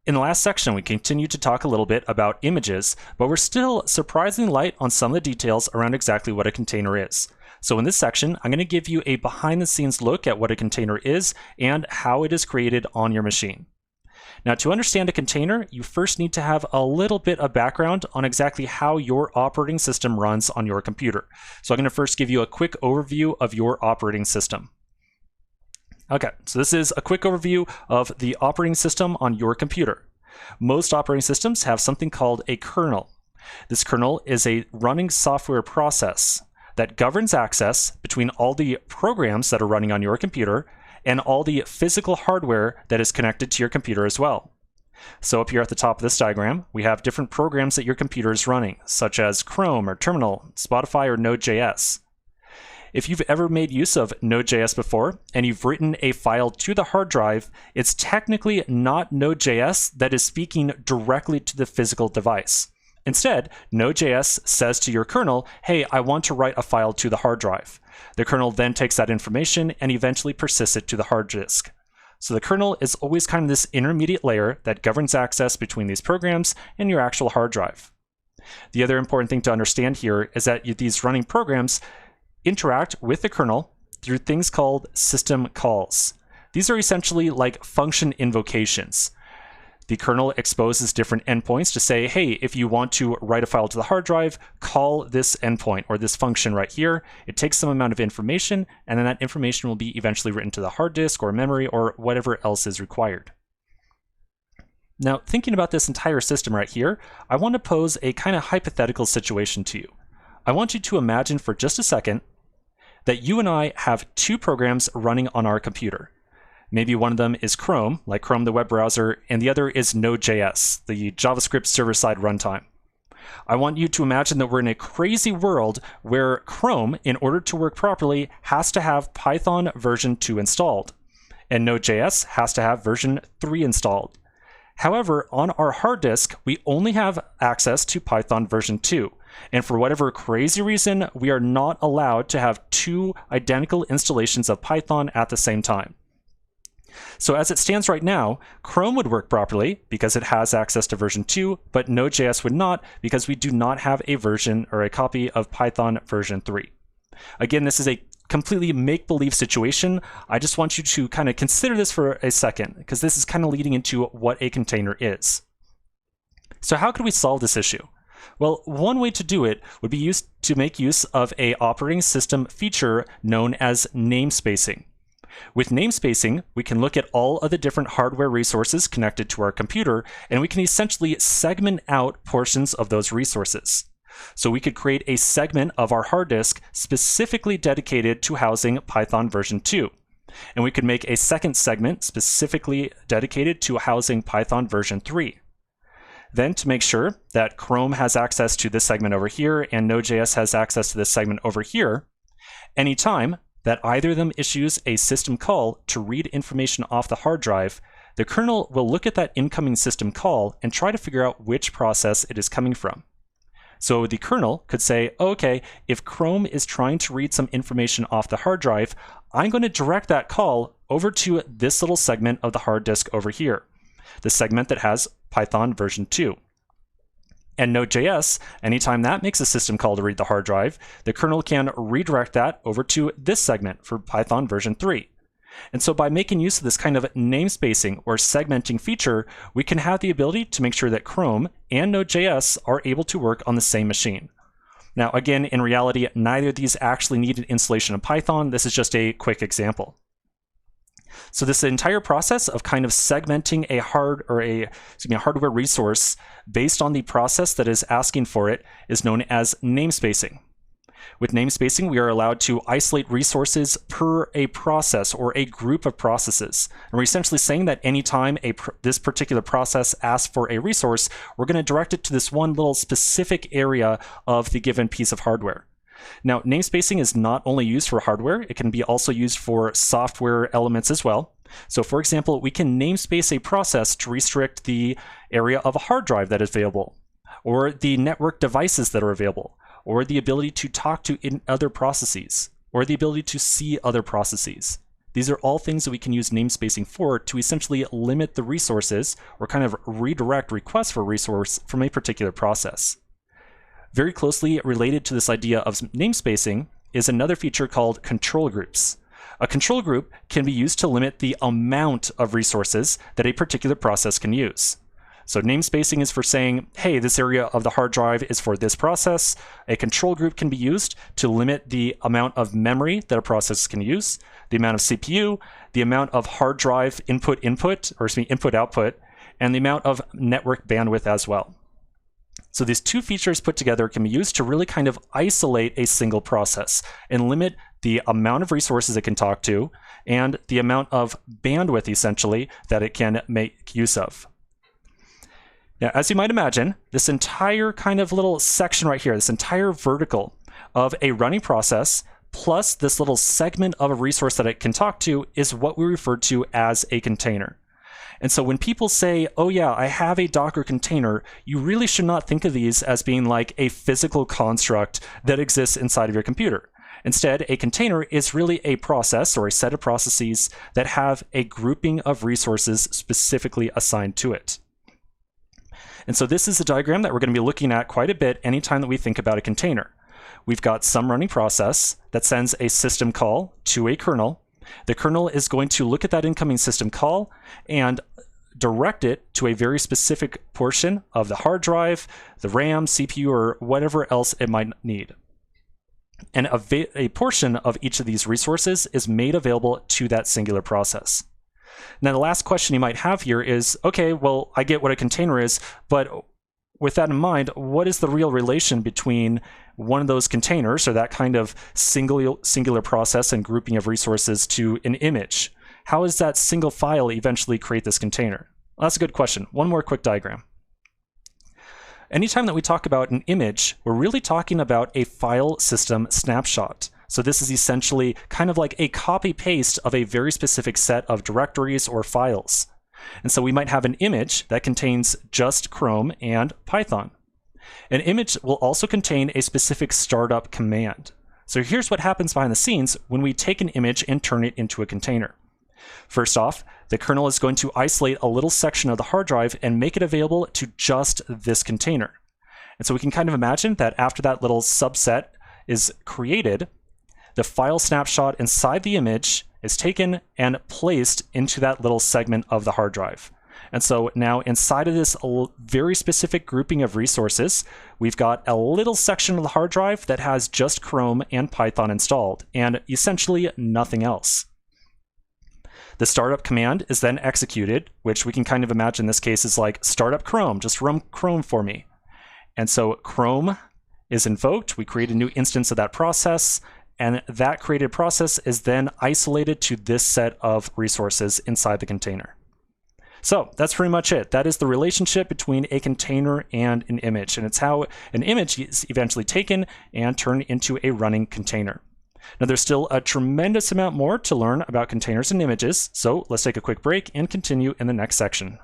In the last section, we continued to talk a little bit about images, but we're still surprisingly light on some of the details around exactly what a container is. So in this section, I'm going to give you a behind-the-scenes look at what a container is and how it is created on your machine. Now, to understand a container, you first need to have a little bit of background on exactly how your operating system runs on your computer. So I'm going to first give you a quick overview of your operating system. Okay, so this is a quick overview of the operating system on your computer. Most operating systems have something called a kernel. This kernel is a running software process that governs access between all the programs that are running on your computer and all the physical hardware that is connected to your computer as well. So up here at the top of this diagram, we have different programs that your computer is running, such as Chrome or Terminal, Spotify, or Node.js. If you've ever made use of Node.js before and you've written a file to the hard drive, it's technically not Node.js that is speaking directly to the physical device. Instead, Node.js says to your kernel, hey, I want to write a file to the hard drive. The kernel then takes that information and eventually persists it to the hard disk. So the kernel is always kind of this intermediate layer that governs access between these programs and your actual hard drive. The other important thing to understand here is that these running programs interact with the kernel through things called system calls. These are essentially like function invocations. The kernel exposes different endpoints to say, hey, if you want to write a file to the hard drive, call this endpoint or this function right here. It takes some amount of information, and then that information will be eventually written to the hard disk or memory or whatever else is required. Now, thinking about this entire system right here, I want to pose a kind of hypothetical situation to you. I want you to imagine for just a second that you and I have two programs running on our computer. Maybe one of them is Chrome, like Chrome the web browser, and the other is Node.js, the JavaScript server-side runtime. I want you to imagine that we're in a crazy world where Chrome, in order to work properly, has to have Python version 2 installed, and Node.js has to have version 3 installed. However, on our hard disk, we only have access to Python version 2. And for whatever crazy reason, we are not allowed to have two identical installations of Python at the same time. So as it stands right now, Chrome would work properly because it has access to version 2, but Node.js would not because we do not have a version or a copy of Python version 3. Again, this is a completely make-believe situation. I just want you to kind of consider this for a second because this is kind of leading into what a container is. So how could we solve this issue? Well, one way to do it would be to make use of an operating system feature known as namespacing. With namespacing, we can look at all of the different hardware resources connected to our computer, and we can essentially segment out portions of those resources. So we could create a segment of our hard disk specifically dedicated to housing Python version 2. And we could make a second segment specifically dedicated to housing Python version 3. Then, to make sure that Chrome has access to this segment over here and Node.js has access to this segment over here, anytime that either of them issues a system call to read information off the hard drive, the kernel will look at that incoming system call and try to figure out which process it is coming from. So the kernel could say, okay, if Chrome is trying to read some information off the hard drive, I'm going to direct that call over to this little segment of the hard disk over here, the segment that has Python version 2. And Node.js, anytime that makes a system call to read the hard drive, the kernel can redirect that over to this segment for Python version 3. And so by making use of this kind of namespacing or segmenting feature, we can have the ability to make sure that Chrome and Node.js are able to work on the same machine. Now, again, in reality, neither of these actually need an installation of Python. This is just a quick example. So this entire process of kind of segmenting a hardware resource based on the process that is asking for it is known as namespacing. With namespacing, we are allowed to isolate resources per a process or a group of processes. And we're essentially saying that anytime this particular process asks for a resource, we're going to direct it to this one little specific area of the given piece of hardware. Now, namespacing is not only used for hardware, it can be also used for software elements as well. So for example, we can namespace a process to restrict the area of a hard drive that is available, or the network devices that are available, or the ability to talk to other processes, or the ability to see other processes. These are all things that we can use namespacing for to essentially limit the resources or kind of redirect requests for resource from a particular process. Very closely related to this idea of namespacing is another feature called control groups. A control group can be used to limit the amount of resources that a particular process can use. So namespacing is for saying, hey, this area of the hard drive is for this process. A control group can be used to limit the amount of memory that a process can use, the amount of CPU, the amount of hard drive input-output, and the amount of network bandwidth as well. So these two features put together can be used to really kind of isolate a single process and limit the amount of resources it can talk to and the amount of bandwidth, essentially, that it can make use of. Now, as you might imagine, this entire kind of little section right here, this entire vertical of a running process, plus this little segment of a resource that it can talk to, is what we refer to as a container. And so when people say, oh yeah, I have a Docker container, you really should not think of these as being like a physical construct that exists inside of your computer. Instead, a container is really a process or a set of processes that have a grouping of resources specifically assigned to it. And so this is a diagram that we're going to be looking at quite a bit anytime that we think about a container. We've got some running process that sends a system call to a kernel. The kernel is going to look at that incoming system call and direct it to a very specific portion of the hard drive, the RAM, CPU, or whatever else it might need. And a portion of each of these resources is made available to that singular process. Now, the last question you might have here is, okay, well, I get what a container is, but with that in mind, what is the real relation between one of those containers, or that kind of singular process and grouping of resources, to an image? How does that single file eventually create this container? Well, that's a good question. One more quick diagram. Anytime that we talk about an image, we're really talking about a file system snapshot. So this is essentially kind of like a copy-paste of a very specific set of directories or files. And so we might have an image that contains just Chrome and Python. An image will also contain a specific startup command. So here's what happens behind the scenes when we take an image and turn it into a container. First off, the kernel is going to isolate a little section of the hard drive and make it available to just this container. And so we can kind of imagine that after that little subset is created, the file snapshot inside the image is taken and placed into that little segment of the hard drive. And so now inside of this very specific grouping of resources, we've got a little section of the hard drive that has just Chrome and Python installed, and essentially nothing else. The startup command is then executed, which we can kind of imagine this case is like startup Chrome, just run Chrome for me. And so Chrome is invoked, we create a new instance of that process, and that created process is then isolated to this set of resources inside the container. So that's pretty much it. That is the relationship between a container and an image, and it's how an image is eventually taken and turned into a running container. Now, there's still a tremendous amount more to learn about containers and images, so let's take a quick break and continue in the next section.